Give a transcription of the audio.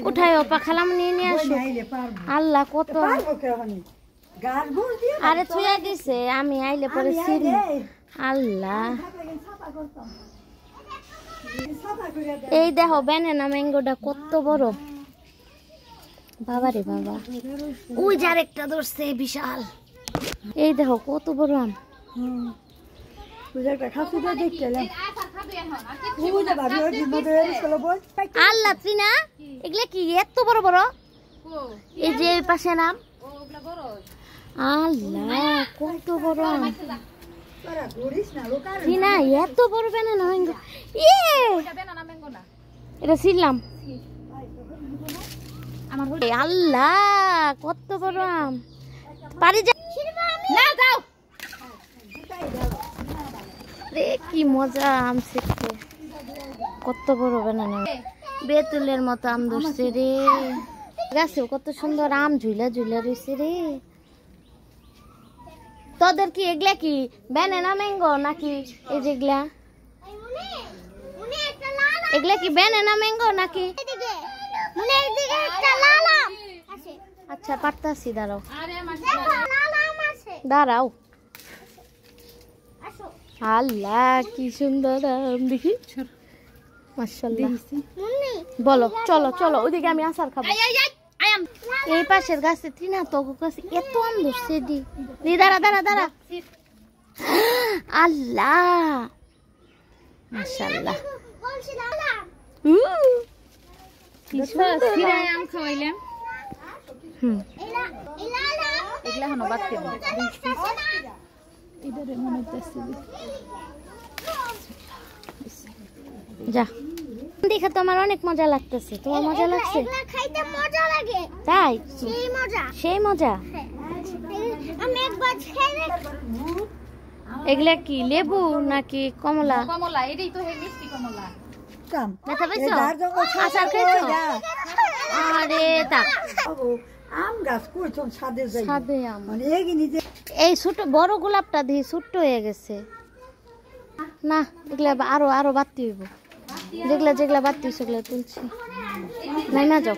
উঠাইও পাখালাম নিয়ে আসো। আল্লাহ কত আরে ছুঁয়া দিছে, আমি আইলে পরে ছিড়ি। আল্লাহ এই দেখো ব্যানানা ম্যাঙ্গোটা কত বড়, বাবারে বাবা। ওই যার একটা ধরছে বিশাল, এই দেখো কত বড় আম। আল্লাহ চিনা এগুলা কি এত বড় বড়? এই যে পাশে নাম, আল্লাহ কত বড় আম। চিনা এত বড় ব্যানানা ম্যাঙ্গো, এটা ছিলাম। আল্লাহ কত বড় আম, পারি যা না যাও রে, কি মজা আম ছিটতে। কত বড় ব্যানানা, বেতুলের মতো আম ধরছে রে গাছে, কত সুন্দর আম ঝুলা ঝুলা রয়েছে রে। তোদের কি এগুলা কি ব্যানানা ম্যাঙ্গো নাকি? এই যেগুলা এগুলা কি ব্যানানা ম্যাঙ্গো নাকি? আচ্ছা পারতাছি, দাঁড়াও দাঁড়াও। আল্লাহ কি সুন্দর আম, দেখি মাশাআল্লাহ। বলো চলো চলো ওইদিকে, আমি আচার খাবো। এই পাশের গাছে টিনা তো গাছে এত আম ধরছে দি। দাঁড়া দাঁড়া দাঁড়া, আল্লাহ মাশাআল্লাহ। আম খাওয়াইলাম, এগুলা হনো বাচ্চা যা দেখে তো আমার অনেক মজা লাগতেছে। তোমার মজা লাগছে? খাইতে মজা লাগে তাই? সেই মজা, সেই মজা। এগুলা কি লেবু নাকি কমলা? কমলা, এটাই তো মিষ্টি কমলা। ব্যথা পাইছো? আচার খাইছো? আরে তা আম গাছ কইছো ছাদে যাই, ছাদে আম মানে এই ছোট বড় গোলাপটা দিয়ে ছোট হয়ে গেছে না। এগুলা আরো আরো বাড়তি হইব, যেগুলা যেগুলা বাড়তি সেগুলা তুলছি। নাই না যাও।